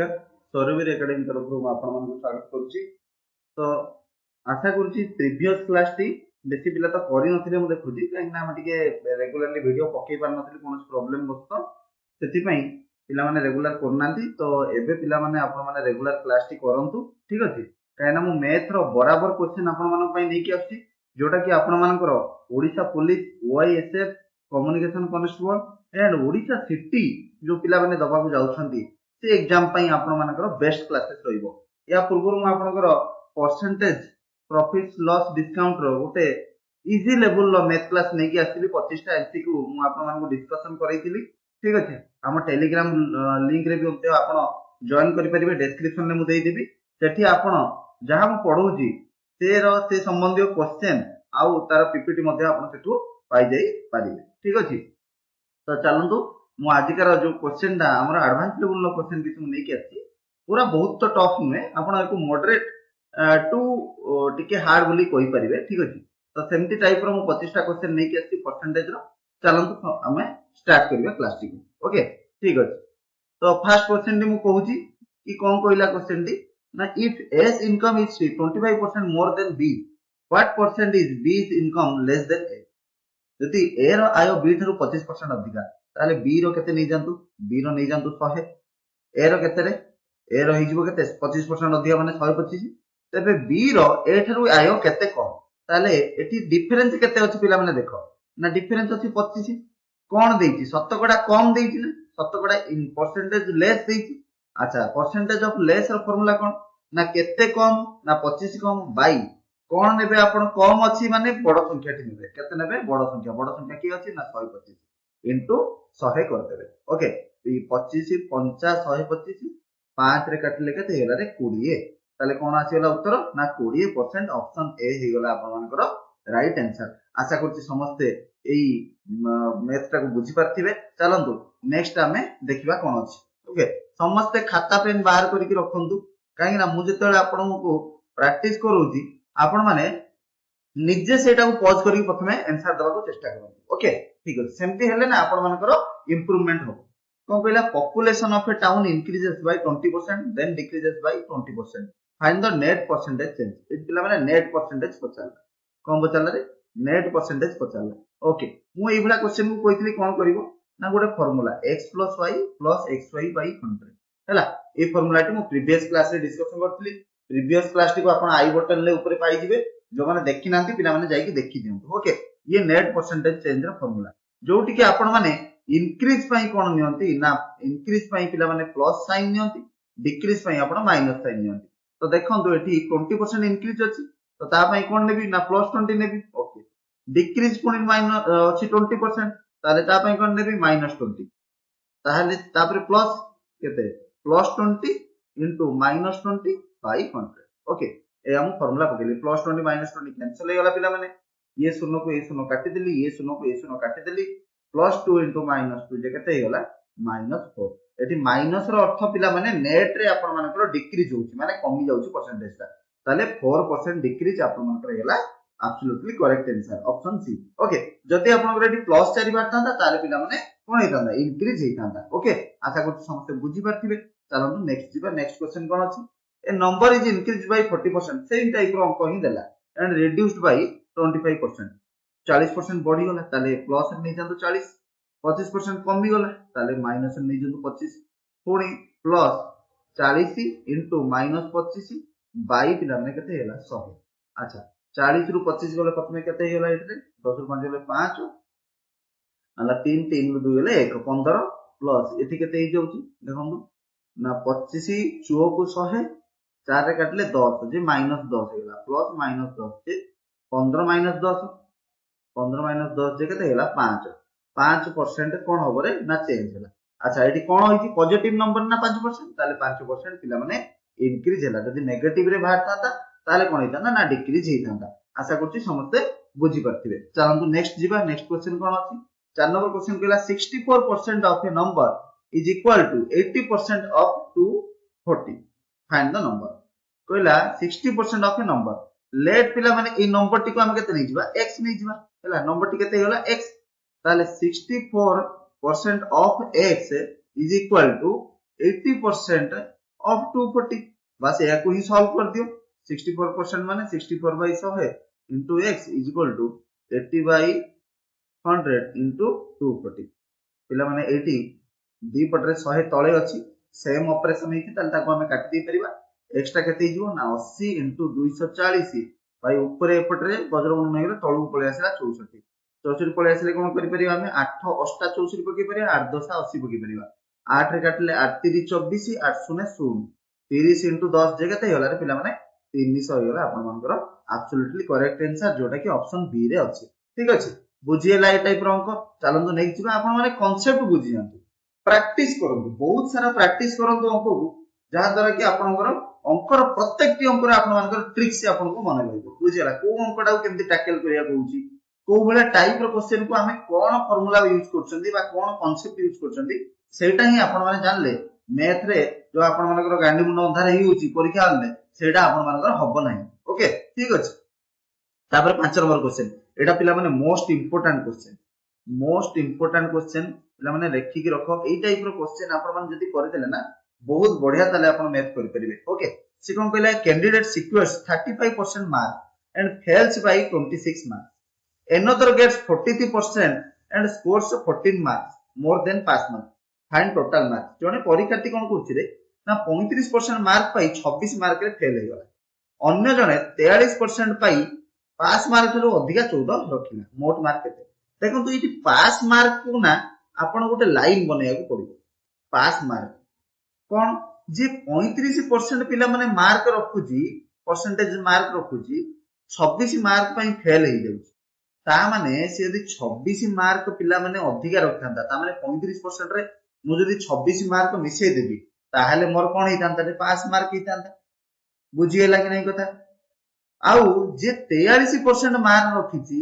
नमस्कार सौरवीर एकेडमी तरफ स्वागत करुच्ची। तो आशा करुच्ची प्रीवियस क्लास टी बेसी पिला तो करि नथिले मु देखुची काहे ना हम टिके रेगुलरली वीडियो पकई पार नथिले कोन प्रॉब्लम बस्तो सेति पई पिला माने रेगुलर करनांती। तो एबे पिला माने आपण माने रेगुलर क्लास टी करंतु ठीक अछि काहे ना मु मैथ रो बराबर क्वेश्चन आपण माने पई नै कि आछि जोटा कि आपण मानकर Odisha police OISF communication constable and Odisha city जो पिला माने दबा को जाउछंती से एग्जाम पई आपण मानकर बेस्ट क्लासेस रहिबो। या पूर्व मु आपनकर परसेंटेज प्रॉफिट लॉस डिस्काउंट रो गोटे easy level low math class नै कि आसीली 25 टा एमसीक्यू मु आपण मानको डिस्कशन करैतिली ठीक अछि। हम टेलीग्राम लिंक रे भी आपण जॉइन करि परिबे डिस्क्रिप्शन में मु देई देबी सेठी आपण जहां मु पढौची से संबंधी क्वेश्चन आउ तार पीपीटी मध्ये आपण सेठू पाई जाई परिबे ठीक अछि। तो चलंतु मु आजिकार जो क्वेश्चन टा हमर एडवांस लेवल लो क्वेश्चन किछु नै कि आछि पूरा बहुत तो टफ नुए आपण एको मॉडरेट टू टिके हार्ड बोली कहि परिबे ठीक अछि। तो सेमती टाइप रो मु 25 टा क्वेश्चन नै कि आछि परसेंटेज रो चलंतु हमें स्टार्ट करिबा क्लास टी ओके ठीक अछि। तो फर्स्ट क्वेश्चन टी मु कहूची कि कोन कहला क्वेश्चन टी ना if S income is 25% more than B what percent is B income less than A. यदि A row I B through 25% अधिका ताले बी रो केते नै जानतु बी रो नै जानतु 100 ए रो केते रे ए रो हिजबो केते 25% अधिका माने 125 तबे बी रो ए थरु आय केते कम ताले एठी डिफरेंस केते अछि पिला माने देखो ना डिफरेंस अछि 25 कोन देइछि शतकड़ा कम देइछि ना शतकड़ा इन परसेंटेज लेस देइछि। अच्छा परसेंटेज ऑफ लेस रो फार्मूला कोन ना केते कम ना 25 कम बाई कोन नेबे आपण कम अछि माने बड़ संख्या टी नेबे केते नेबे बड़ संख्या की अछि ना 125 इनटू 100 कर देबे ओके 25 50 125 5 रे काटले केते हेला रे 20 ताले कोन आसीला उत्तर ना 20% ऑप्शन ए हे गला आपण मानकर राइट आंसर। आशा करछि समस्त एई मैथ टा को बुझी पारथिबे। चलंतु नेक्स्ट हमें देखिबा कोन अछि ओके समस्त खाता पेन बाहर करिकि रखंतु काहे ना मु जेतले आपण को प्रैक्टिस करूची आपण माने निजे सेटा को पॉज करी प्रथमे आंसर दबा को चेष्टा करंतु ओके ठीक अछि। सेमती हेले ना आपण मानकर इंप्रूवमेंट हो कोन कहला population of a town increases by 20% then decreases by 20% find the net percentage change. इट पिला माने नेट परसेंटेज पचाला कोन पचाला रे नेट परसेंटेज पचाला ओके मु एई भला क्वेश्चन को कहितली कोन करिवो ना गोटे फार्मूला x + y + xy / 100 हैला ए फार्मूला टी मु प्रीवियस क्लास रे डिस्कशन करथली प्रीवियस क्लास टी को आपण आई बटन ले ऊपर पाई जिवे जो माने देखि नांती पिला माने जाई कि देखि दियंतु ओके। ये नेट परसेंटेज चेंज रो फार्मूला जोटी कि आपण माने इंक्रीज पई कोन नियंती ना इंक्रीज पई पिला माने प्लस साइन नियंती डिक्रीज पई आपण माइनस साइन नियंती। तो देखंतु एठी 20% इंक्रीज अछि तो ता पई कोन नेबी ना +20 नेबी ओके डिक्रीज पुनी माइनस अछि 20% ताले ता पई कोन नेबी -20 ताले तापर प्लस केते +20 इनटू -20 बाय 100 ओके ए हम फार्मूला पकेली +20 -20 कैंसिल हो गला पिला माने ये शून्य को ये शून्य काटि देली ये शून्य को ये शून्य काटि देली +2 इनटू -2 जे केते हो गला -4 एठी माइनस रो अर्थ पिला माने नेट रे आपण मानकर डिक्रीज होउची माने कमी जाउची परसेंटेज ता ताले 4% डिक्रीज आपण मानकर हेला absolutely correct answer option C okay. जदि आपण एठी +4 बार थांता ताले पिला माने कोन हेतांदा इंक्रीज हेतांदा ओके। आशा करछु समस्त बुझी पारथिबे। चलନ୍ତୁ नेक्स्ट जीवा नेक्स्ट क्वेश्चन कोन अछि A number is increase by 40% same type रो अंक ही देला एंड रिड्यूस्ड बाय 25% 40% बढ़ी गला ताले प्लस नै जंतु 40 25% कमी गला ताले माइनस नै जंतु 25 पुणी प्लस 40 इनटू -25 बाय पिला माने केते हेला 100। अच्छा 40 रु 25 गले प्रथमे केते हेला एठे 10 रु 5 गले 5 अला 3 3 रु 2 गले 1 15 प्लस एठी केते हे जाउची देखंतु ना 25 4 को 100 4 रे काटले 10 जे -10 हेला प्लस -10 जे 15 -10 15 -10 जे केते हेला 5% कोन होबो रे ना चेंज हेला। अच्छा एठी कोन होइची पॉजिटिव नंबर ना 5% ताले 5% पिला माने इंक्रीज हेला जदि नेगेटिव रे बाहर थाता ताले कोन हेता ना डिक्रीज हेतांता। आशा करछि समस्त बुझी पारथिबे। चलंतु नेक्स्ट जीवा नेक्स्ट क्वेश्चन कोन अछि 4 नंबर क्वेश्चन कहला 64% of a number is equal to 80% of 240 find the number कहला 60% of a number लेट पिला माने ए नंबर टी को हम केते नै जिबा x नै जिबा हैला नंबर टी केते होला x ताले 64% of x is equal to 80% of 240 बस या को ही सॉल्व कर दियो 64% माने 64/100 into x is equal to 80/100 into 240 पिला माने 80 दी पटरे 100 तळे अछि सेम ऑपरेशन हेति ताल ताको हमें काटि दे परिबा एक्स्ट्रा केते हिजो ना 80 into 240 भाई ऊपर एपटरे वज्रबंधन हेगले तळु पळे आसला 64 64 पळे आसले कोन करि परिबा हमें 8 8 64 पकि परिबा 8 10 80 पकि परिबा 8 रे काटले 8 3 24 8 0 0 30 into 10 जे केते होला रे पिला माने 300 होला आपन मानकर एब्सोल्युटली करेक्ट आंसर जोटा कि ऑप्शन बी रे अछि ठीक अछि बुझिएला ए टाइप रो अंक चलंतु नेक्स्ट जिबा आपन माने कांसेप्ट बुझि जानतु प्रैक्टिस करंतु बहुत सारा प्रैक्टिस करंतु अंक को जहा द्वारा कि आपनकर अंकर प्रत्येक अंकर आपन मानकर ट्रिक से आपन को मन रहइबो बुझिएला को अंकटा केमति टैकल करिया कहउची को बळे टाइप रो क्वेश्चन को हमें कोन फार्मूला यूज करछंदी बा कोन कांसेप्ट यूज करछंदी सेटा ही आपन माने जानले मैथ रे जो आपन मानकर गांडी मुंड अंधार ही होची परीक्षा हलले सेटा आपन मानकर हबो नाही ओके ठीक अछि तापर 5 नंबर क्वेश्चन एटा पिला माने मोस्ट इंपोर्टेंट क्वेश्चन पिला माने लेखि के रखो एई टाइप रो क्वेश्चन आपन मान जदी करि देले ना बहुत बढ़िया ताले आपन मैथ करि परिबे ओके से कोन कहला candidate secures 35% mark and fails by 26 marks another gets 43% and scores 14 marks more than pass mark find total marks जने परीक्षार्थी कोन करछि रे ना 35% मार्क पाई 26 मार्क रे फेल हे गला अन्य जने 43% पाई पास मार्क रो अधिका 14 रखिला मोट मार्क केते देखो तो इति पास मार्क को ना आपण गोटे लाइन बनेया को पड़िबो पास मार्क कोन जे 35% पिला माने मार्क रखुजी परसेंटेज मार्क रखुजी 26 मार्क पई फेल हे जाउची ता माने से यदि 26 मार्क पिला माने अधिका रखथांता ता माने 35% रे मु जदि 26 मार्क मिसै देबी ताहाले मोर कोन हितांता रे पास मार्क हितांता बुझिएला कि नै कथा आउ जे 43% मार्क रखिची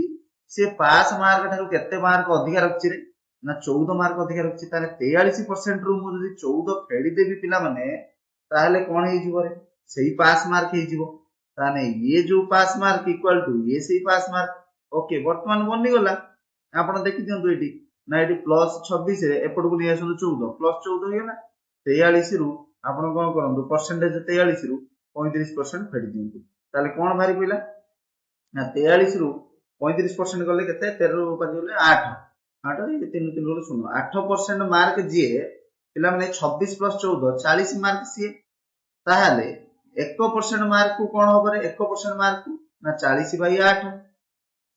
से पास मार्क ठारू केते मार्क अधिका रखछि रे ना 14 मार्क अधिका रखछि ताले 43% रु मु जदि 14 फेडी देबी पिला माने ताहाले कोन हे जिवो रे सेही पास मार्क हे जिवो ताने ये जो पास मार्क इक्वल टू ये सेही पास मार्क ओके वर्तमान बनि गला आपण देखि दियंतु एटी ना एटी प्लस 26 रे एपड को नि आसु 14 प्लस 14 हेला 43 रु आपण कोन करंतु परसेंटेज 43 रु 35% फेडी दियंतु ताले कोन भारी पइला ना 43 रु 35% गले केते 13 रु 5 गले 8 8 रे 3 3 गले 0 8% मार्क जे पिला माने 26 प्लस 14 40 मार्क सी ताहाले 1% मार्क को कोन होबो रे 1% मार्क को ना 40/8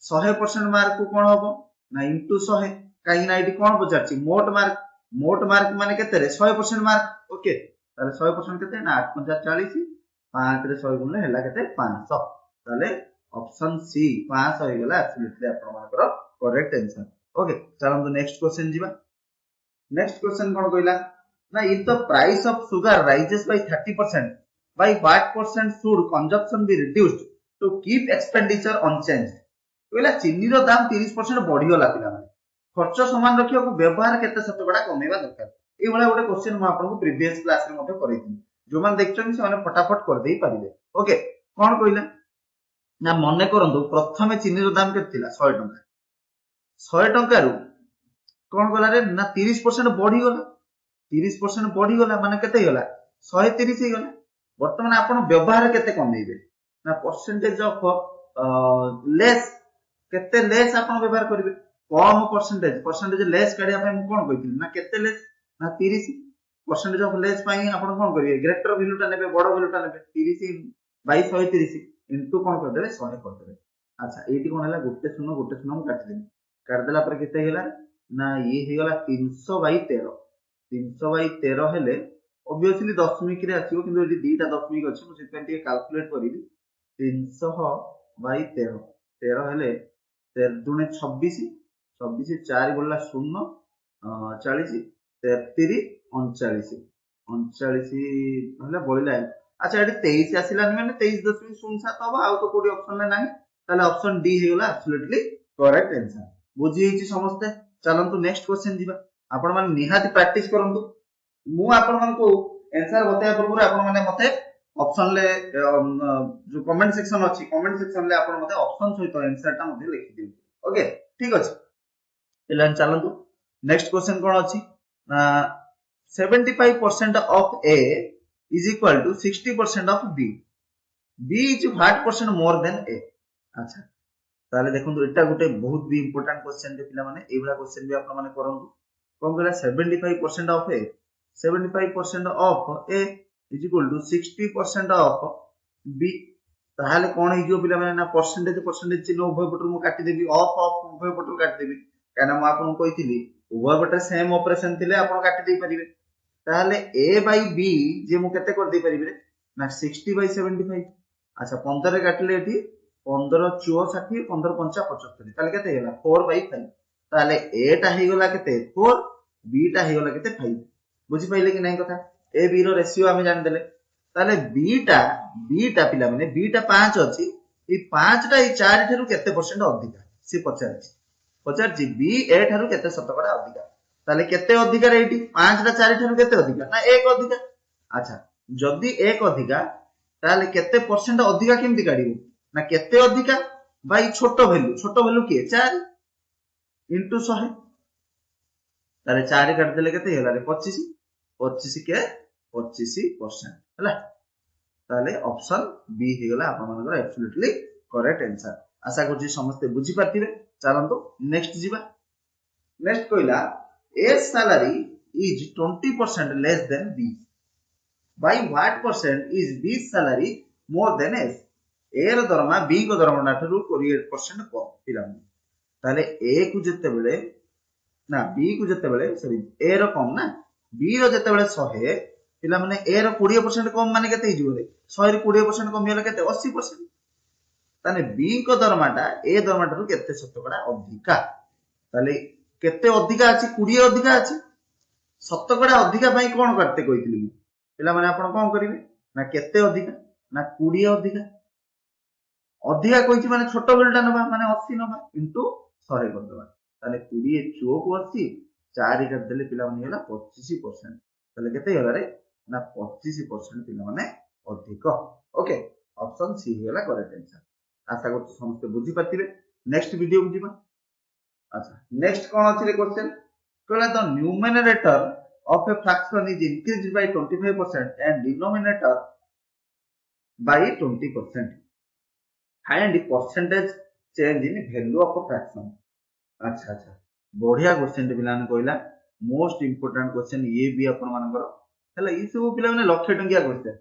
100% मार्क को कोन होबो ना इनटू 100 काई ना इटी कोन पचारची मोट मार्क माने केते रे 100% मार्क ओके ताले 100% केते ना 8 50 40 5 रे 100 गुणले हैला केते 500 ताले ऑप्शन सी 500 हो गेला एब्सोल्युटली आपण मानकर करेक्ट आंसर ओके चलम तो नेक्स्ट क्वेश्चन जीवा नेक्स्ट क्वेश्चन कोन कहला ना if the price of sugar rises by 30% by what percent should consumption be reduced to keep expenditure unchanged कहला चीनी रो दाम 30% बढ़ी गला पिला माने खर्च समान रखियो को व्यवहार केते शतकड़ा कमेबा दरकार ए भला गोटे क्वेश्चन म आपन को प्रीवियस क्लास रे मते करैथि जो मान देखछन से माने फटाफट कर देई परिबे ओके कोन कहला ना मने करंतु प्रथमे चीनी रो दाम केते थिला 100 टंका रु कोन गला रे ना 30% बढ़ी गला 30% बढ़ी गला माने केते गला 130 हे गला वर्तमान आपण व्यवहार केते कमेइबे ना परसेंटेज ऑफ लेस केते लेस आपण व्यवहार करिवे कम परसेंटेज लेस काढिया पय मु कोन कहिथिल ना केते लेस ना 30 परसेंटेज ऑफ लेस पय आपण कोन करिवे ग्रेटर वैल्यूटा नेबे बड़ वैल्यूटा नेबे 30 बाय 130 इनटू कोन कर देबे 100 कर देबे अच्छा एटी कोन हला गुटे शून्य मु काटि देबे काट देला पर केते हेला ना ये हे गला 300/13 हेले ऑब्वियसली दशमिक रे आसीबो किंतु एटी दीटा दशमिक अछि मु सेते टिके कैलकुलेट करिवि 300/13 13 हेले 13 दुने 26 26 4 बोलला 0 40 33 39 39 हला बोलिला अच्छा एटी 23 आसिलानी माने 23.07 हबो आउ तो कोडी ऑप्शन ले नाही ताले ऑप्शन डी हे गला एब्सोल्युटली करेक्ट आंसर बुझी हिची समस्ते चलंतु नेक्स्ट क्वेश्चन दिबा आपण माने निहाती प्रैक्टिस करंतु मु आपण मान को आंसर बताया पूर्व आपण माने मते ऑप्शन ले जो कमेंट सेक्शन अछि कमेंट सेक्शन ले आपण मते ऑप्शन सहित आंसर ता मते लिखि दियौ ओके ठीक अछि एलन चलंतु नेक्स्ट क्वेश्चन कोन अछि 75% of A is equal to 60% of B. B is what percent more than A? अच्छा ताले देखो एटा गोटे बहुत भी इंपोर्टेंट क्वेश्चन जे पिला माने एबला क्वेश्चन भी आपण माने करंतु कोन कहला 75% of A 75% of A is equal to 60% of B ताले कोन हे जो पिला माने ना परसेंटेज चिन्ह उभय पटर मु काटी देबी ऑफ उभय पटर काटी देबी काना मु आपन कहितली उभय पटर सेम ऑपरेशन थिले आपण काटी दे परिबे ताले A by B जे मु केते कर दे परिबे ना 60 by 75 अच्छा 15 रे काटले एठी 15 चुओ 60 15 पंचा 75 ताले केते गेला 4 by 5 ताले A टा हे गेला केते 4 B टा हे गेला केते 5 बुझी पाइले कि नहीं कथा A B रो रेशियो आमे जान देले ताले B टा पिला माने B टा 5 अछि ई 5 टा ई 4 थारु केते परसेंट अधिका से पचारछि B A थारु केते शतकड़ा अधिका ताले केते अधिका रे एठी 5 टा 4 थारु केते अधिका ना 1 अधिका अच्छा जदी 1 अधिका ताले केते परसेंट अधिका केमति काढिबो ना केते अधिका बाई छोट वैल्यू के 4 इनटू 100 ताले 4 काट देले केते होला रे 25 के 25% हला ताले ऑप्शन बी हे गला आपन मनकर एब्सोल्युटली करेक्ट आंसर आशा करछि समस्त बुझी पातिबे चलंतो नेक्स्ट जीवा नेक्स्ट कोइला A salary is 20% less than B by what percent is B salary more than S A ର ଦରମା B ଙ୍କ ଦରମା ଠାରୁ 28% କम पिला ताले A को जते बेले ना B को जते बेले सॉरी A रो कम ना B रो जते बेले 100 पिला माने A रो 20% कम माने केते हिजो रे 100 रे 20% कम हेला केते 80% ताने B ଙ୍କ दरमाटा A दरमा ठारू केते शतकड़ा अधिका ताले केते अधिका अछि 20 अधिका अछि शतकड़ा अधिका पई कोन करते कहितली पिला माने आपण कोन करिवे ना केते अधिका ना 20 अधिका अधिका कहिछि माने छोट बेलटा नबा माने 80 नबा इनटू 100 कर देबा ताले 20 चौक 80 4 कर देले पिला माने होला 25% ताले केते होला रे ना 25% पिला माने अधिक ओके ऑप्शन सी होला करेक्ट आंसर आशा करछु समस्त बुझी पातिबे नेक्स्ट वीडियो को जीवा अच्छा नेक्स्ट कोन अछि रे क्वेश्चन कहला the numerator of a fraction is increased by 25% and denominator by 20%. Find percentage change in value of a fraction. अच्छा अच्छा बढ़िया क्वेश्चन टे पिलाने कहला मोस्ट इंपोर्टेंट क्वेश्चन ये भी अपन मानकर हला ई सब पिला माने लक्ष्य टंकिया क्वेश्चन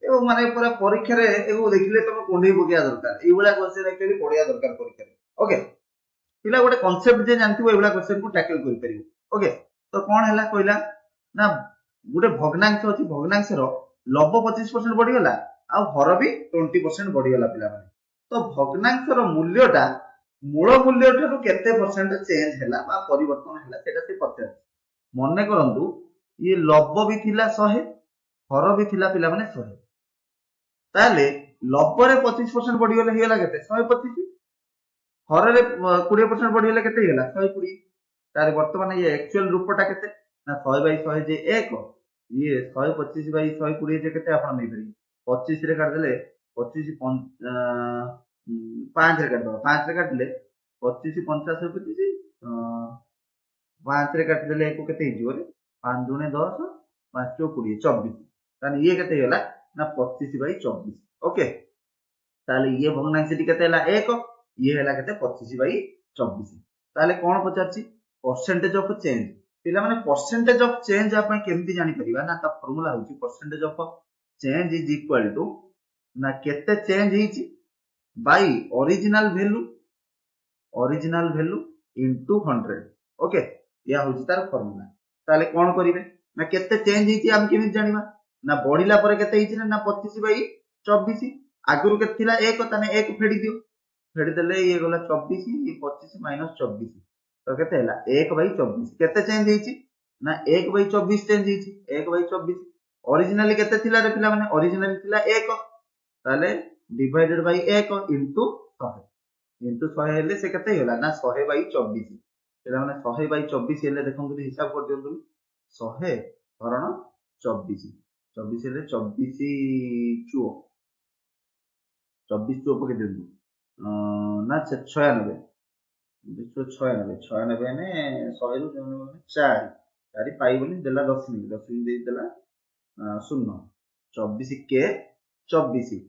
एगो माने पूरा परीक्षा रे एगो देखिले तमे कोंढे बगिया दरकार ई वाला क्वेश्चन एक्चुअली पढ़िया दरकार परीक्षा रे ओके पिला गोटे कांसेप्ट जे जानथिबो ए वाला क्वेश्चन को टैकल करि परिबो ओके तो कोन हला कहला ना गोटे भग्नांश अछि भग्नांश रो लब्ध 25% बढ़ी गला आ हर भी 20% बढ़ी गला पिला माने तो भग्नांश रो मूल्यटा मूल मूल्य ठारू केते परसेंट चेंज हैला बा परिवर्तन हैला सेटा से पचार मने करंतु ये लब्ध भी थिला 100 हर भी थिला पिला माने 100 ताले लब्ध रे 25% बढ़ी गला हेला केते 125 हर रे 20% बढ़ी गला केते हेला 120 तारे वर्तमान ये एक्चुअल रूपटा केते ना 100 बाई 100 जे 1 ये 125 बाई 120 जे केते आपण नै परि 25 रे काट देले 25 5 रे काट दो 5 रे काट ले 25 50 25 5 रे काट देले एको केते हिजो रे 5 दुने 10 5 चौ 20 24 ताने ये केते होला ना 25 बाई 24 ओके ताले ये भग्नांश टी केते होला 1 ये होला केते 25 बाई 24 ताले कोन पचारछि परसेंटेज ऑफ चेंज पिला माने परसेंटेज ऑफ चेंज आपण केमति जानि परिबा ना ता फार्मूला होची percentage of change is equal to ना केते चेंज हिची by original value into 100 okay या होची तार फार्मूला ताले कोन करिवे ना केते चेंज हिची हम केमि जानिबा ना बढ़िला परे केते हिची ना 25 बाय 24 आगुरु केते थिला 1 ताने 1 फेडी दियो फेडी देले ये गला 24 ये 25 माइनस 24 तो केते हला 1 बाय 24 केते चेंज हिची ना 1 बाय 24 चेंज हिची 1 बाय 24 ओरिजिनली केते थिला रे पिला माने ओरिजिनली थिला 1 ताले डिवाइडेड बाय 1 इनटू 100 हेले से केते होला ना 100 बाय 24 पिला माने 100 बाय 24 हेले देखन तुम हिसाब कर दियौ तुम 100 हरण 24 24 हेले 24 चुओ 24 चुओ पके दियौ ना 96 96 ने 100 रु 4 4 पाइबनी देला 10 मिनिट 10 मिनिट देला 0 24 के 24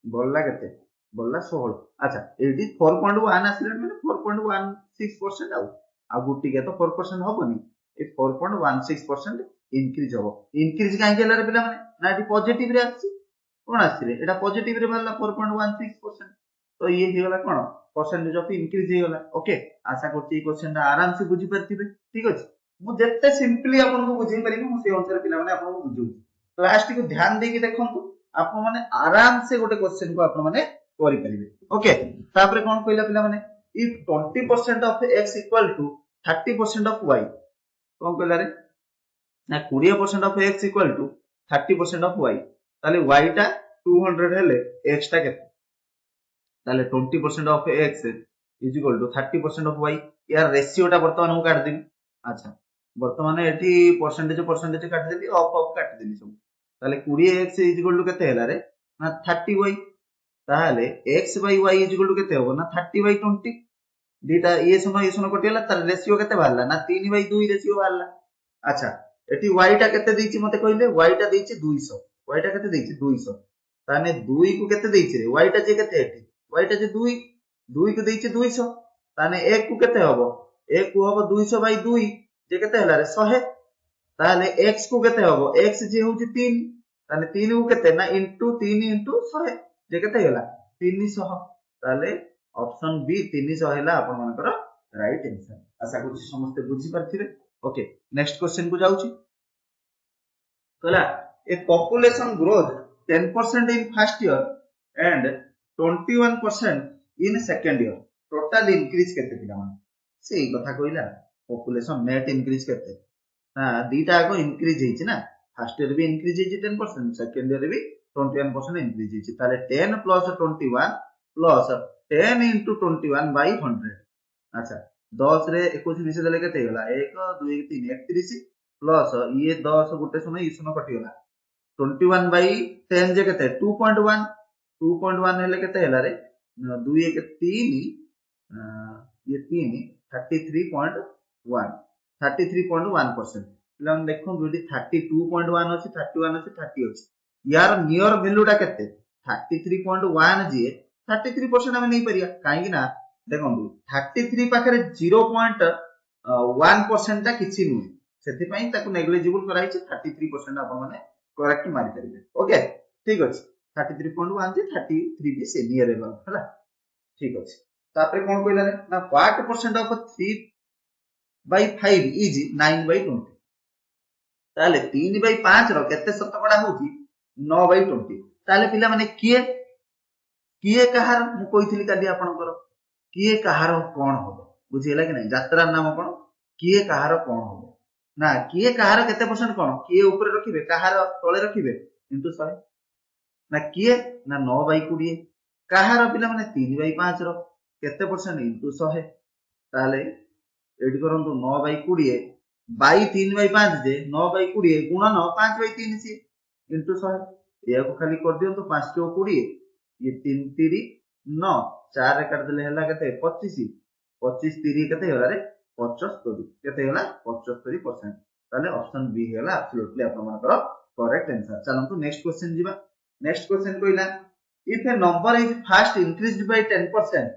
बोलला केते बोलला 16 अच्छा एडी 4.1 आसिला माने 4.16% आ गुटी के तो 4% होबनी ए 4.16% इंक्रीज हो इंक्रीज काहे केला रे पिला माने ना एडी पॉजिटिव रे आछि कोन आछि रे एटा पॉजिटिव रे बाला 4.16% तो ये हे गला कोन परसेंटेज ऑफ इंक्रीज हे गला ओके आशा करती ई क्वेश्चन आराम से बुझी परथिबे ठीक अछि मु जत्ते सिंपली आपन को बुझी परिबे मु से अनुसार पिला माने आपन को बुझू क्लास टी को ध्यान दे के देखंतु आपन माने आराम से गोटे क्वेश्चन को आपन माने करि परिबे ओके तापरे कोन कहला पिला माने if 20% of x equal to 30% of y कोन कहला रे ना 20% of x equal to 30% of y ताले y टा 200 हेले x टा केते ताले 20% of x is equal to 30% of y यार रेशियो टा वर्तमान हम काट देबी अच्छा वर्तमान एठी परसेंटेज काट देली ऑफ काट देली सब ताले 20x इज इक्वल टू केते हेला रे ना 30y ताहले x by y is equal to केते होबो ना 30 by 20 दीटा ये सुनो कटियला तार रेशियो केते बाहरला ना 3 by 2 रेशियो बाहरला अच्छा एटी y टा केते देछि मते कहले y टा देछि 200 y टा केते देछि 200 ताने 2 को केते देछि रे y टा जे केते एटी y टा जे 2 2 को देछि 200 ताने 1 को केते होबो 1 को होबो 200 by 2 जे केते हला रे 100 ताले x को केते होबो x जे होछि 3 ताने 3 को केते ना इनटू 3 इनटू 100 जे केते होला 300 ताले ऑप्शन बी 300 हैला आपन मानकर राइट आंसर आशा करू समस्त बुझी परथिबे ओके नेक्स्ट क्वेश्चन को जाउची कहला ए population growth 10% in first year and 21% in second year total increase केते पिला मान सेही कथा कहला पॉपुलेशन नेट इंक्रीज केते हां दीटा को इंक्रीज हेछि ना फर्स्ट ईयर भी इंक्रीज हेछि 10% सेकंड ईयर भी 21% इंक्रीज हेछि ताले 10 प्लस 21 प्लस 10 into 21 by 100 अच्छा 10 रे 21 मिसे देले केते होला 1 2 3 31 प्लस ये 10 गुटे सुनो ई सुनो कटि होला 21 by 10 जे केते 2.1 2.1 हेले केते होला रे 2 1 3 ये 3 33.1 33.1% लन देखो दुटी 32.1 अछि 31 अछि 30 अछि यार नियर वैल्यू टा केते 33.1 जे 33% हमें नहीं परिया काहे ना देखो 33 पाखरे 0.1% ता किछि नु सेति पई ताकू नेग्लिजिबल कराई छै 33% आपण माने करेक्ट मारि परिबे ओके ठीक अछि 33.1 जे 33 भी से नियर एबल हला ठीक अछि तापरे कोन कहला रे ना what percent of 3 by 5 is 9 by 20 ताले 3 by 5 रो केते शतकड़ा होची 9 by 20 ताले पिला माने किए कहार मु कहिथिली काली आपनकर किए कहार कोन हो बुझिला कि नै यात्रा नाम कोन किए कहार कोन हो ना किए कहार केते परसेंट कोन किए ऊपर रखिबे कहार तळे रखिबे किंतु 100 ना किए ना 9 by 20 कहार पिला माने 3 by 5 रो केते परसेंट इनटू 100 ताले एडी करंतु 9 by 20 by 3 by 5 J 9 by 20 गुणन 5 by 3 सी इनटू 100 या को खाली कर दियौ तो 5 के 20 ये 3 3 9 4 रे काट देले हला केते 25 25 3 केते होला रे 75 केते होला 75% ताले ऑप्शन बी होला एब्सोल्युटली आपन मानकर करेक्ट आंसर चलंतु नेक्स्ट क्वेश्चन जीवा नेक्स्ट क्वेश्चन कोइला if a number is first increased by 10%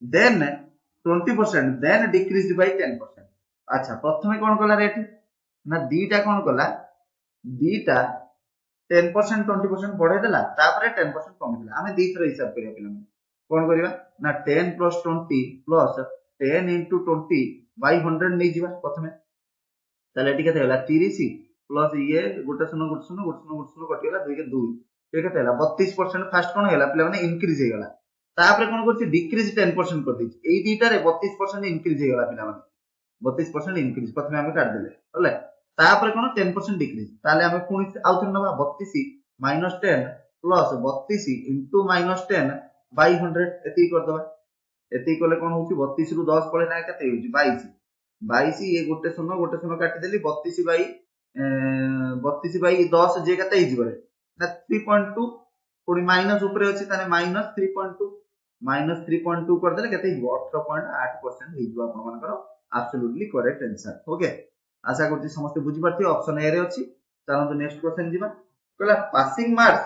then 20% then decreased by 10% अच्छा प्रथमे कोन कला रेट ना दीटा कोन कला दीटा 10% 20% बढ़े देला तापरे 10% कम देला हमें दी थरा हिसाब करिया पिला कोन करिवा ना 10 + 20 + 10 * 20 by 100 नै जीवा प्रथमे ताले एटी केते होला 30 प्लस ये गोटे सुनो कटिला 2 के 2 ए केते होला 32% फास्ट कोन होला पिला माने इंक्रीज हे गला तापरे कोन करछि डिक्रीज 10% कर दी एई दीटा रे 32% इंक्रीज हे गला पिला माने 32% इंक्रीज प्रथमे हमें काट देले हले तापर कोन 10% डिक्रीज ताले हमें पुनी आउथर नबा 32 - 10 प्लस 32 इनटू -10 बाय 100 एती कर दबा एती कोले कोन होची 32 रु 10 पळे ना केते होची 22 22 ये गोटे सुनो काटी देली 32 बाई 10 जे केते हिज बरे ना 3.2 पुनी माइनस ऊपर अछि ताने -3.2 कर देले केते हिज 18.8% हिज आपन मानकर absolutely correct answer okay आशा करती समस्त बुझी पारथि ऑप्शन ए रे अछि चलो तो नेक्स्ट क्वेश्चन जीवा कहला passing marks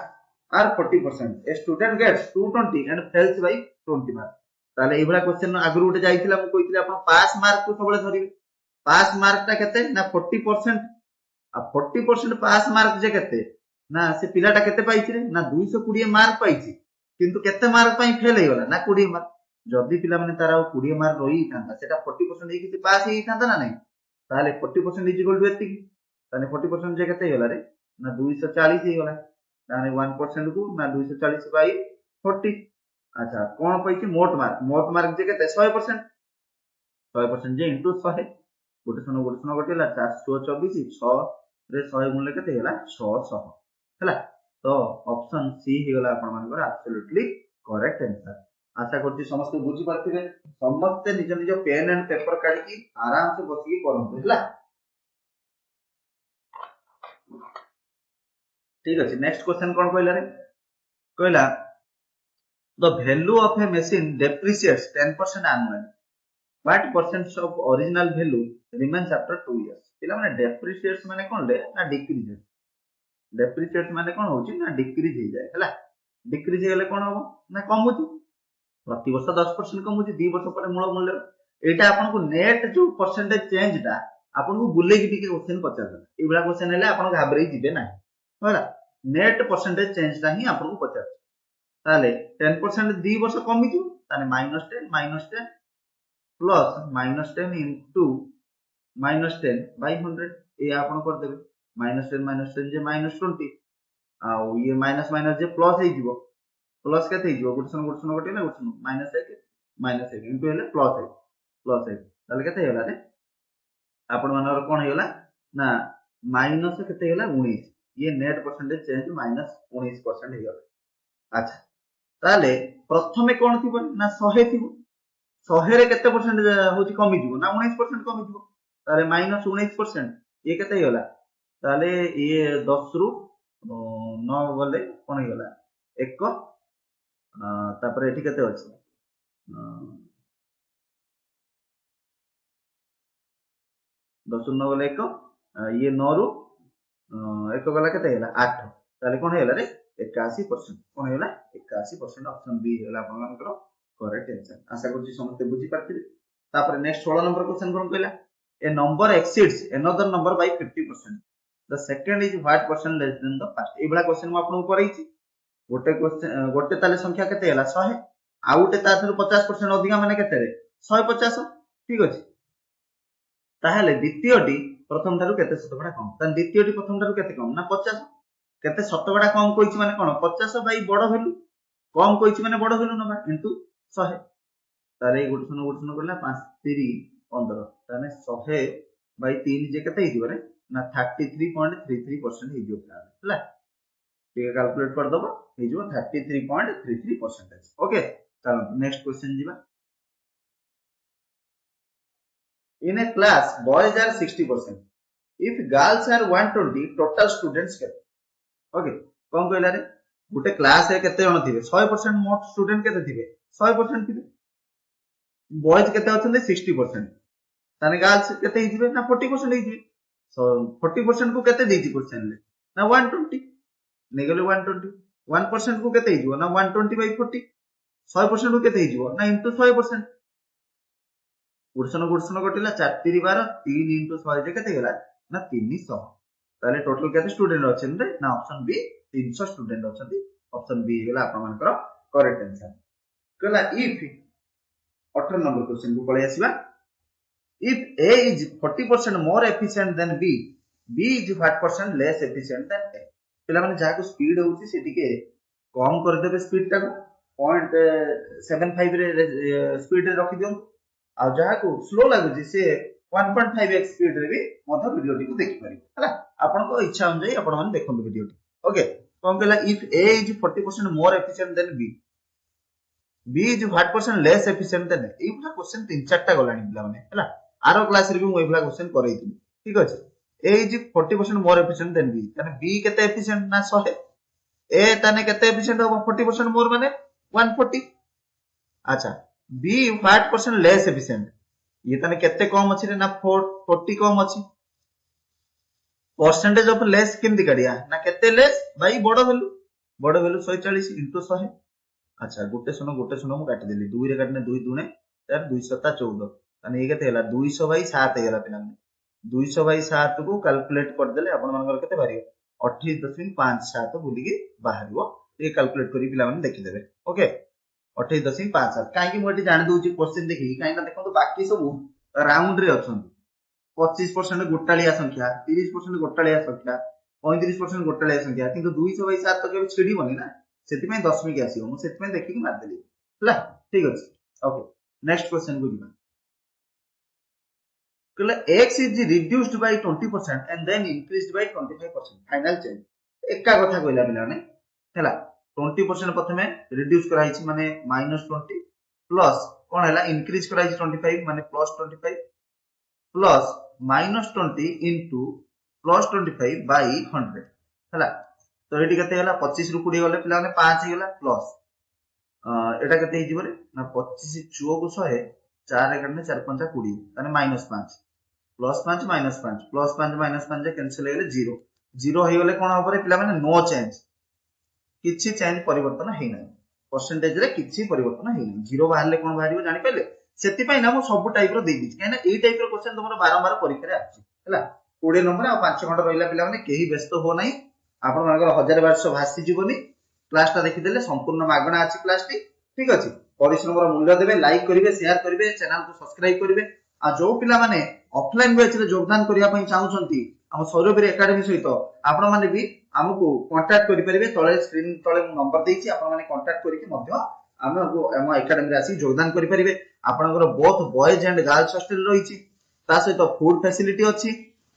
are 40%, a student gets 220 and fails by 20 marks. ताले एबला क्वेश्चन आगु उठे जाइतिला मु कहितिला आपण पास मार्क को सबले धरिबे। पास मार्क ता केते ना 40%, आ 40% पास मार्क जे केते ना से पिलाटा केते पाइछि रे ना 220 मार्क पाइछि, किंतु केते मार्क पई फेल हे गला ना 20 मार्क। जदि पिला माने तारा 20 मार्क रही थांता सेटा 40% हे कि पास हे थांता ना नहीं, ताले 40% इज इक्वल टू एति, ताने 40% जे केते गला रे ना 240 हे गला, ताने 1% को ना 240 बाई 40। अच्छा कोन पइछि मोट मार्क जे केते 100%, 100% जे इनटू 100 गोटे सन गटेला 424, 6 रे 100 गुणले केते होला 600 हैला। तो ऑप्शन सी हे गला आपण मानकर एब्सोल्युटली करेक्ट आंसर। आशा करछि समस्त बुझि पाथिबे, समस्त निज निज पेन एंड पेपर काढी की आराम से बसी करंतु हैला। ठीक अछि, नेक्स्ट क्वेश्चन कोन कहला रे, कहला the value of A machine depreciates 10% annually, what percent of original value remains after 2 years। पिला माने depreciates माने कोन ले ना decreases, depreciates माने कोन होची ना decrease हे जाय हैला। decrease हेले कोन हो ना कमुची, प्रति वर्ष 10% कमुची, 2 वर्ष पर मूल मूल्य एटा आपन को नेट जो परसेंटेज चेंज ता आपन को बुले की टिके क्वेश्चन पचार एबला क्वेश्चन हेले आपन घाबरे जिबे ना होला। नेट परसेंटेज चेंज ता ही आपन को पचार, ताले 10% 2 वर्ष कमी जो ताने -10 प्लस -10 इनटू -10 बाय 100 ए आपन कर देबे। -10 जे -20 आ ये माइनस माइनस जे प्लस हे जिवो, प्लस केते हिजो गुड सन गोटे ना गुड सन -1 इनटू हेले प्लस 1 ताले केते होला रे आपण मानर कोन हेला ना माइनस केते होला 19, ये नेट परसेंटेज चेंज -19% हे गला। अच्छा ताले प्रथमे कोन थिबो ना 100 थिबो, 100 रे केते परसेंट होची कमी जिवो ना 19% कमी जिवो, ताले -19% ये केते होला, ताले ये 10 रु 9 गले कोन हे गला 1, तापर एठी केते अछि 10 9 गले 1, ये 9 रु 1 गला केते हैला 8, ताले कोन हैला रे 81%, कोन हैला 81%। ऑप्शन बी हैला आपन मानकर करेक्ट आंसर। आशा करछि समस्त बुझि पाथिबे। तापर नेक्स्ट 16 नंबर क्वेश्चन कोन कहला, a number exceeds another number by 50%, the second is what percent less than the first. एबला क्वेश्चन म आपन करैछि, गोटे क्वेश्चन गोटे ताले संख्या केते हैला 100, आ गोटे ता थरु 50% अधिका माने केते रे 150, ठीक अछि। ताहले द्वितीयटी प्रथम थारु केते शतकड़ा कम, त द्वितीयटी प्रथम थारु केते कम ना 50, केते शतकड़ा कम कहिछि माने कोन 50 बाई बड़ वैल्यू, कम कहिछि माने बड़ वैल्यू नबा इनटू 100, तारे गुड सन करला 5 3 15, ताने 100 बाई 3 जे केते हिजो रे ना 33.33% हिजो हैला। ठीक कैलकुलेट कर दबो हिजो 33.33%। ओके चलो नेक्स्ट क्वेश्चन जीवा। In a class, boys are 60%. If girls are 120, total students केते? ओके कोन कहला रे गुटे क्लास रे केते जण थिबे 100% मोट स्टूडेंट केते थिबे 100% थिबे, बॉयज केते अछन 60%, ताने गर्ल्स केते हिथिबे ना 40% हिथिबे। सो 40% को केते देछि क्वेश्चन ले ना 120 नेगले 120, 1% को केते हिजो ना 120 बाय 40, 100% को केते हिजो ना इनटू 100%। गुडसन कटिला 4 3 12 3 इनटू 100 जे केते गेला ना 300, ताले टोटल केते स्टूडेंट अछन रे ना ऑप्शन बी 300 स्टूडेंट अछंती। ऑप्शन बी गेला आपन मानकर करेक्ट आंसर। कहला इफ 18 नंबर क्वेश्चन को पळे आसीबा, if A is 40% more efficient than B is what percent less efficient than A। पिला माने जाको स्पीड होउची से टिके कम कर देबे स्पीड टा को 0.75 रे स्पीड रे रखि दियौ, आ जाको स्लो लागुची से 1.5x स्पीड रे भी मध वीडियो टी को देखि पारि हला। आपन को इच्छा अनुसार आपन माने देखन वीडियो टी। ओके कोन कहला if A is 40% more efficient than B is what percent less efficient than A। ई पूरा क्वेश्चन 3-4 टा गलानी पिला माने हला, आरो क्लास रे भी मु एभला क्वेश्चन करैथि, ठीक अछि। A is 40% more efficient than B, ताने B केते एफिशिएंट ना 100, A ताने केते एफिशिएंट हो 40% मोर माने 140। अच्छा B what percent less efficient, ये ताने केते कम अछि रे ना 40 कम अछि, परसेंटेज ऑफ लेस केमती काढिया ना केते लेस बाई बड़ वैल्यू 140 into 100 अच्छा गोटे शून्य मु काटी देली 2 रे काटने 2 दुणे तार 200 ता 14 ताने ये केते हैला 200 बाई 7 हैला पिला 200 बाई 7 को कैलकुलेट कर देले आपण मानकर केते बारी 28.57 बोली के बाहरियो ये कैलकुलेट करी पिला माने देखि देबे ओके 28.57 काहे कि मोटी जानि दोची क्वेश्चन देखि काहे ना देखो बाकी सब राउंड रे अछन 25% गोटालिया संख्या 30% गोटालिया संख्या 35% गोटालिया संख्या किंतु 200 बाई 7 तो केबे छिड़ीबनी ना सेति में दशमिक आसीबो मु सेति में देखि कि मार देली हला ठीक अछि ओके नेक्स्ट क्वेश्चन को जिबा कहले x is reduced by 20% and then increased by 25% final change एका कथा कहला बिना ने हला 20% प्रथमे रिड्यूस कराइछि माने -20 प्लस कोन हला इंक्रीज कराइछि 25 माने +25 प्लस -20 into +25 by 100 हला तो एटी केते हला 25 रु 20 गले पिला माने 5 हे गला प्लस एटा केते हिजिबो रे ना 25 चुओ को 100 4 एकाने 4 5 20 ताने -5 +5 -5 +5 -5 कैंसिल हेले 0 0 हे गले कोन होबरे पिला माने नो चेंज किछि चेंज परिवर्तन हे नै परसेंटेज रे किछि परिवर्तन हे नै 0 बाहरले कोन बाहरिबो जानि पले सेति पई ना मो सब टाइप रो देइ दिछि काहे ना एई टाइप रो क्वेश्चन तमरो बारंबार परीक्षा रे आछि हला 20 नंबर आ 5 घंटा रहिला पिला माने केही व्यस्त हो नै आपण मानकर 1200 भासी जीवनी क्लास ता देखि देले संपूर्ण मागणा अछि क्लास टी ठीक अछि परिश्रम रो मूल्य देबे लाइक करिवे शेयर करिवे चैनल को सब्सक्राइब करिवे आ जो पिला माने ऑफलाइन बैच रे योगदान करिया पई चाहुचंती हम सौरभीर एकेडमी सहित आपण माने भी हमकु कांटेक्ट करि परिबे तळे स्क्रीन तळे नंबर देछि आपण माने कांटेक्ट करिके मध्य हमकु हम एकेडमी रे आसी योगदान करि परिबे आपनकर both boys and girls hostel रहिछि ता सहित फूड फैसिलिटी अछि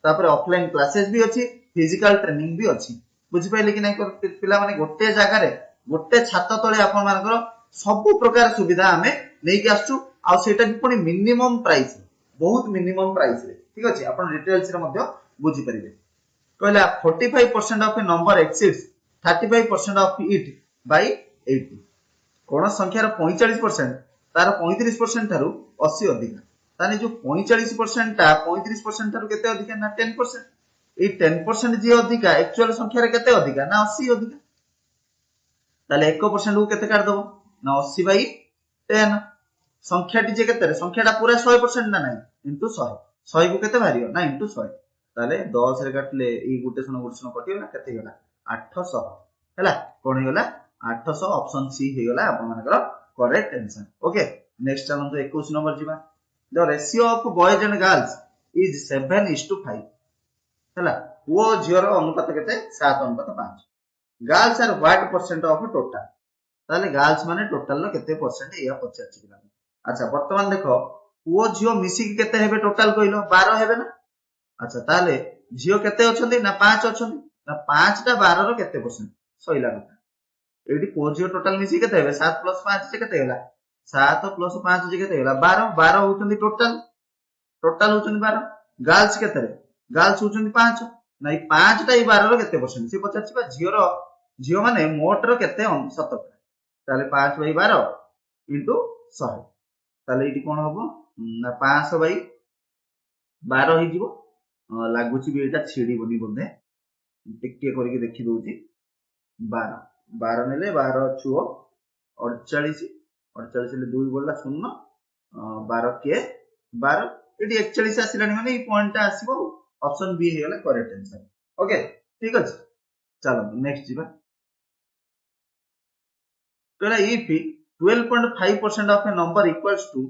तापर ऑफलाइन क्लासेस भी अछि फिजिकल ट्रेनिंग भी अछि बुझि पाइले कि नै पिला माने गोटे जागा रे गोटे छात तळे आपण मानकर सब प्रकार सुविधा हमें नै के आछू आ सेटा पुनी मिनिमम प्राइस बहुत मिनिमम प्राइस रे ठीक अछि आपण डिटेल्स रे मध्य बुझि परिबे कहला 45% of a number exceeds 35% of it by 80 कोन संख्या रो 45% तार 35% थारु 80 अधिक ताने जो 45% ता 35% थारु केते अधिक ना 10% ए 10% जे अधिक एक्चुअल संख्या रे केते अधिक ना 80 अधिक ताले 1% को केते काट दबो ना 80 बाई 10 संख्या टी जे केते रे संख्या ता पूरा 100% ना नाही इनटू 100 100 को केते भारियो ना इनटू 100 ताले 10 रे काटले ई गुटे सुनो कटियो ना केते गला 800 हैला कोन हे गला 800 ऑप्शन सी हे गला आपन मानकर करेक्ट आंसर ओके नेक्स्ट चलन तो 21 नंबर जिबा the ratio of boys and girls is 7:5 हैला वो झियो रो अनुपात केते 7:5 girls are what percent of total ताले गर्ल्स माने टोटल रो केते परसेंट या 50 किलो अच्छा वर्तमान देखो वो झियो मिसी के केते हेबे टोटल कहिलो 12 हेबे ना अच्छा ताले झियो केते अछंती ना 5 अछंती ना 5 टा 12 रो केते परसेंट सहिला कथा एडी को झियो टोटल मिसी केते हेबे 7 + 5 से केते होला 7 + 5 जे केते होला 12 12 होचंती टोटल टोटल होचंती 12 गर्ल्स केते रे गर्ल्स होचंती 5 नाही 5 टा 12 रो केते परसेंट से पचाछि बा झियो माने मोट रो केते शतक ताले 5/12 * 100 ताले एटी कोन होबो ना 500 बाई 12 ही जीवो लागुची भी एटा छिड़ी बनी बोधे टिके करके देखि दोची 12 12 नेले 12 छुओ 48 48 ले 2 बोलला 0 12 के 12 एटी 41 आसिलानी माने ई पॉइंट ता आसीबो ऑप्शन बी हे गला करेक्ट आंसर ओके ठीक अछि चलो नेक्स्ट जीवा कहला if 12.5% of a number equals to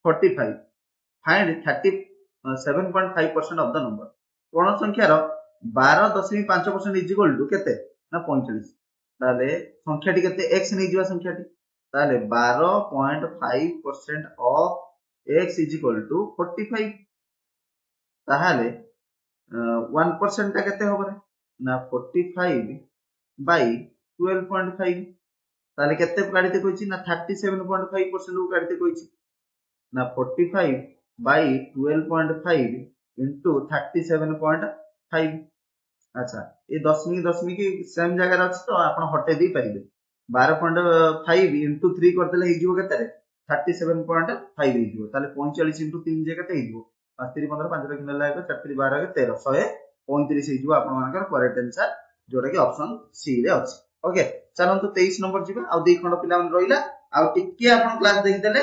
45 find 37.5% of the number कोन संख्या रो 12.5% इज इक्वल टू केते ना 45 ताले संख्या टी केते x नै जीवा संख्या टी ताले 12.5% of x is equal to 45 ताहाले 1% ता केते होबरे ना 45 बाय 12.5 ताले केते काढिते कहिछि ना 37.5% को काढिते कहिछि ना 45 बाय 12.5 into 37.5 अच्छा ये दशमिक सेम जगह अछि तो आपण हटे दी परिबे 12.5 into 3 करदेले हे जीवो केते रे 37.5 हे जीवो ताले 45 into 3 जे केते हे जीवो 5 3 15 5 रे किनला 4 3 12 के 13 35 ହେଇଯିବ आपण मानकर करेक्ट आंसर जोटा कि ऑप्शन सी रे अछि ओके चलंतु 23 नंबर जिबा आ दुई खंड पिला मन रहिला आ टिके आपण क्लास देखि देले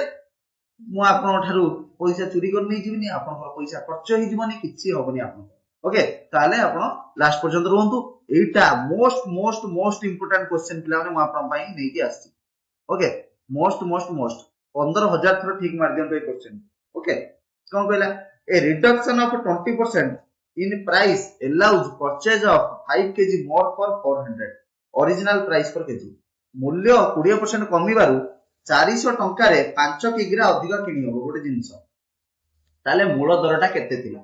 मु आपण ठारू पैसा चोरी कर नै जिबिनी आपण पैसा खर्च हि जिवनी किछि होबनी आपण ओके ताले आपण लास्ट पर्यंत रहंतु एटा most most most important question पिला माने मु आपण पई नै कि आछि okay most most most 15000 thorough ठीक मार दियंतु ए क्वेश्चन ओके कोन कहला ए reduction of 20% in price allows purchase of 5 kg more for 400 original price per kg मूल्य 20% कमिबारु 400 टंका रे 5 किग्रा अधिक किनि हो गोटे जिंस ताले मूल दरटा केते थिला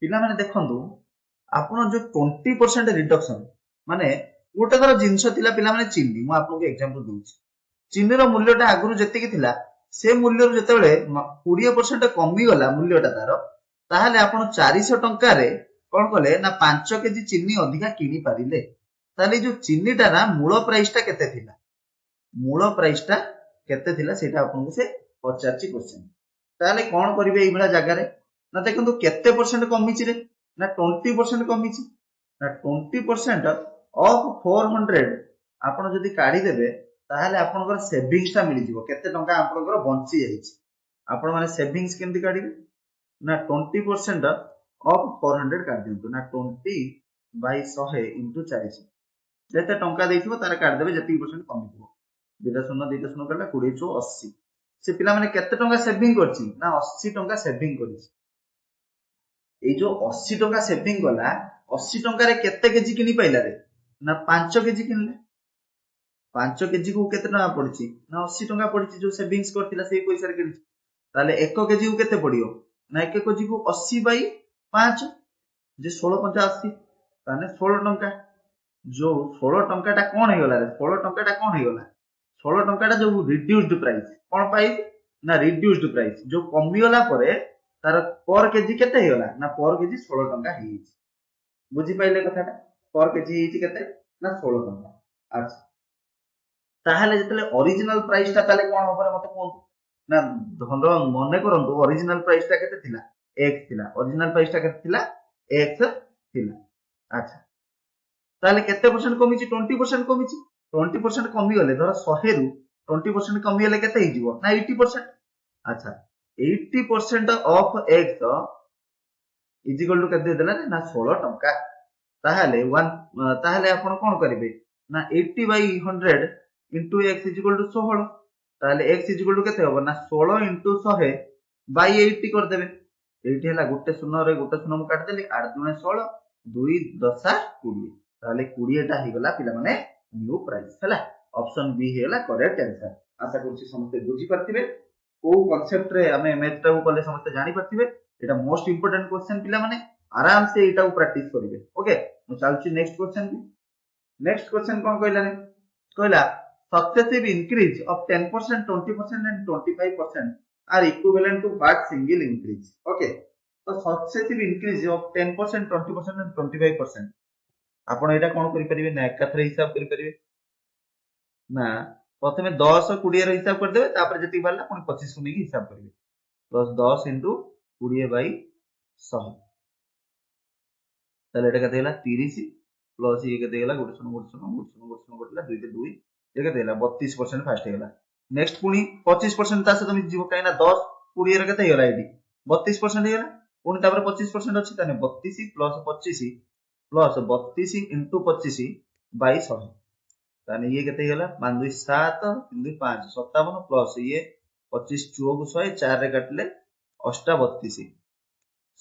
पिला माने देखंतु आपण जो 20% रिडक्शन माने गोटे दर जिंस थिला पिला माने चीनी मु आपको एग्जांपल दूची चीनी रो मूल्यटा आगुरु जति कि थिला से मूल्य रो जतेबेले 20% कमी गला मूल्यटा तार ताहले आपण 400 टंका रे कोन कले ना 5 केजी चीनी अधिका किनि पारिले ताले जो चीनीटा ना मूल प्राइसटा केते थिला मूल प्राइसटा केते थिला सेटा आपन से पचारची क्वेश्चन ताले कोन करिवे एई बडा जगह रे ना देखंतु केते परसेंट कमिछि रे ना 20% कमिछि ना 20% ऑफ 400 आपण जदी काढी देबे ताहले आपनकर सेविंग्सटा मिलि जिवो केते टंका आपनकर बंची जाईछि आपण माने सेविंग्स केमति काढिबे ना 20% ऑफ 400 काढ दियंतु ना 20 बाय 100 इनटू 400 जेते टंका देइथिबो तारे काढ देबे जति परसेंट कमिथिबो दुटा शून्य करला 20 चो 80 से पिला माने केते टंका सेविंग करछि ना 80 टंका सेविंग करछि ए जो 80 टंका सेविंग गला 80 टंका रे केते केजी किनि पाइला रे ना 5 केजी किनले 5 केजी को केते टंका पड़छि ना 80 टंका पड़छि जो सेविंग्स करथिला सेही पैसा रे किनछि ताले 1 केजी को केते पड़ियो ना 1 केजी को 80 बाई 5 जे 1685 ताने 16 टंका जो 16 टंका टा कोन हे गला रे 16 टंका टा कोन हे गला 16 टंका टा जो रिड्यूस्ड प्राइस कोन पाई ना रिड्यूस्ड प्राइस जो कमी गला परे तार पर केजी केते हे गला ना पर केजी 16 टंका हे बुझी पाइले कथाटा पर केजी हेछि केते ना 16 टंका अच्छा ताहले जतले ओरिजिनल प्राइस ता ताले कोन होबरे मते कोन ना धंदो मने करंतु ओरिजिनल प्राइस ता केते थिला x थिला ओरिजिनल प्राइस ता केते थिला x थिला अच्छा ताले केते परसेंट कमिछि 20% कमिछि 20% कमी गले धर 100 रु 20% कमी गले केते हि जिवो ना 80% अच्छा 80% of x is equal to केते देला ना 16 टंका ताहले 1 ताहले आपण कोन करिवे ना 80 by 100 into x is equal to 16 ताहले x इज इक्वल टू केते होबो ना 16 इनटू 100 बाय 80 कर देबे एठी हला गुटे शून्य रे गुटे शून्य मु काट देली 8 दुने 16 2 10 20 ताहले 20 टा हि गला पिला माने न्यू प्राइस हला ऑप्शन बी हेला करेक्ट आंसर आशा करछि समस्त बुझी परथिबे को कांसेप्ट रे हमें मैथ टा को कले समस्त जानि परथिबे एटा मोस्ट इंपोर्टेंट क्वेश्चन पिला माने आराम से एटा को प्रैक्टिस करिवे ओके मु चालछि नेक्स्ट क्वेश्चन कोन कहला ने कहला successive increase of 10% 20% and 25% are equivalent to what single increase okay तो सक्सेसिव इंक्रीज ऑफ 10% 20% एंड 25% आपण एटा कोन करि परिबे ना एकाथरे हिसाब करि परिबे ना प्रथमे 10 20 रो हिसाब कर देबे तापर जति बारला पुनी 25 को नेकी हिसाब करिवे प्लस 10 * 20 बाई 100 ताले एटा कते हला 30 प्लस ये कते हला गुटे शून्य गटला 2 2 ये कते हला 32% फास्ट हेला नेक्स्ट पुनी 25% ता से तुम जीवो काइना 10 20 रो कते हेला एडी 32% हेला पुनी तापर 25% अछि ताने 32 प्लस 25 प्लस 32 * 25 बाई 100 ताने ये केते हेला 5 2 7 3 2 5 57 प्लस ये 25 चुओ को 100 4 रे काटले 32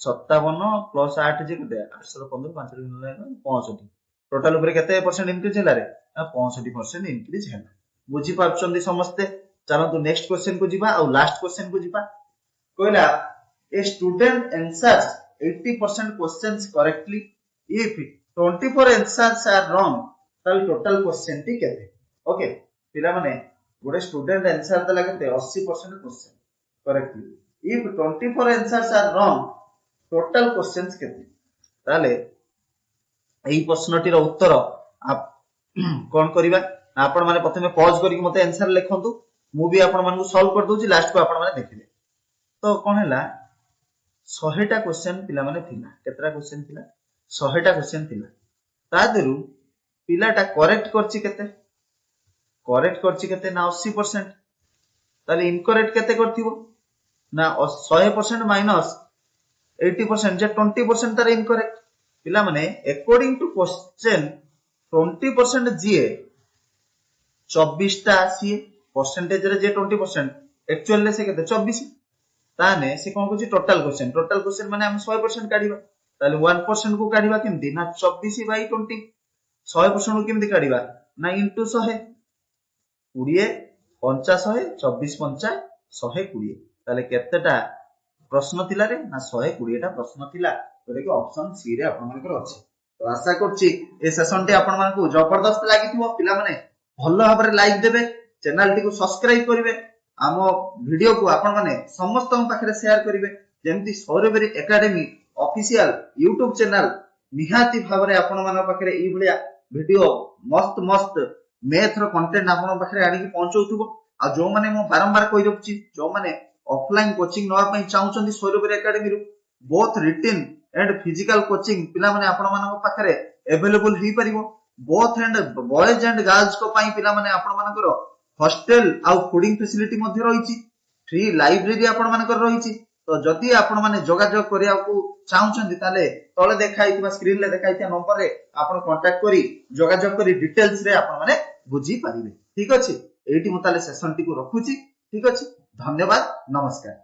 57 प्लस 8 जे केते 815 5 रे नले 65 टोटल ऊपर केते परसेंट इंक्रीज हैला रे 65% इंक्रीज हैला बुझी पाछंदी समस्ते चलो तो नेक्स्ट क्वेश्चन को जीवा और लास्ट क्वेश्चन को जीवा कहला a student answers 80% questions correctly if 24 answers are wrong ताल टोटल क्वेश्चन टी केते ओके पिला माने गोटे स्टूडेंट आंसर दला केते 80% question correctly if 24 answers are wrong total questions केते ताले एही प्रश्नटीर उत्तर आप कोन करिबा आपण माने प्रथमे पॉज करिक मते आंसर लिखंतु मु भी आपण मानकु सॉल्व कर दोची लास्ट को आपण माने देखिबे तो कोन हैला 100 टा क्वेश्चन पिला माने थिला केतरा क्वेश्चन थिला 100ଟା क्वेश्चन थिला ता देरु पिलाटा करेक्ट करछि केते ना 80%। ताले इनकरेक्ट केते करथिबो ना 100% माइनस 80% जे 20% तार इनकरेक्ट। पिला माने अकॉर्डिंग टू क्वेश्चन 20% जीए 24 टा सीए परसेंटेज रे जे 20% एक्चुअल रे से केते 24 ताने से कोन कहछि टोटल क्वेश्चन माने हम 100% काढिबा ताले 1% को काढिबा केमति ना 24 बाय 20 100% को केमति काढिबा ना इनटू 100 20 50 100 24 50 120 ताले केतेटा प्रश्न थिला रे ना 120 टा प्रश्न थिला जोटा कि ऑप्शन सी रे आपन मानकर अछि। तो आशा करछि ए सेशन टे आपन मानकु जबरदस्त लागिथिबो। पिला माने भलो भाबरे लाइक देबे चैनल टी को सब्सक्राइब करिवे आम वीडियो को आपण माने समस्त पाखरे शेयर करिवे जेमति सौरभरी एकेडमी ऑफिशियल यूट्यूब चैनल निहाती भाबरे आपण मान पाखरे ई भलिया वीडियो मस्त मस्त मैथ रो कंटेंट आपण पाखरे आनी पहुंचौथुबो। आ जो माने मो बारंबार कहि दउछि जो माने ऑफलाइन कोचिंग नवा पई चाहुचंदी सौरभरी एकेडमी रो both written and physical coaching पिला माने आपण मान पाखरे अवेलेबल ही परिबो। Both and boys and girls को पई पिला माने आपण मानकर हॉस्टल आउ फूडिंग फैसिलिटी मध्ये रहिछि फ्री लाइब्रेरी आपण मानकर रहिछि। तो जदि आपण माने जोगाजोग करिया को चाहुचंदी ताले तळे देखाइतिबा स्क्रीन ले देखाइतिया नंबर रे आपण कांटेक्ट करी जोगाजोग करी डिटेल्स रे आपण माने बुझी पारिबे। ठीक अछि एठी म ताले सेशन टी को रखुछि। ठीक अछि धन्यवाद नमस्कार।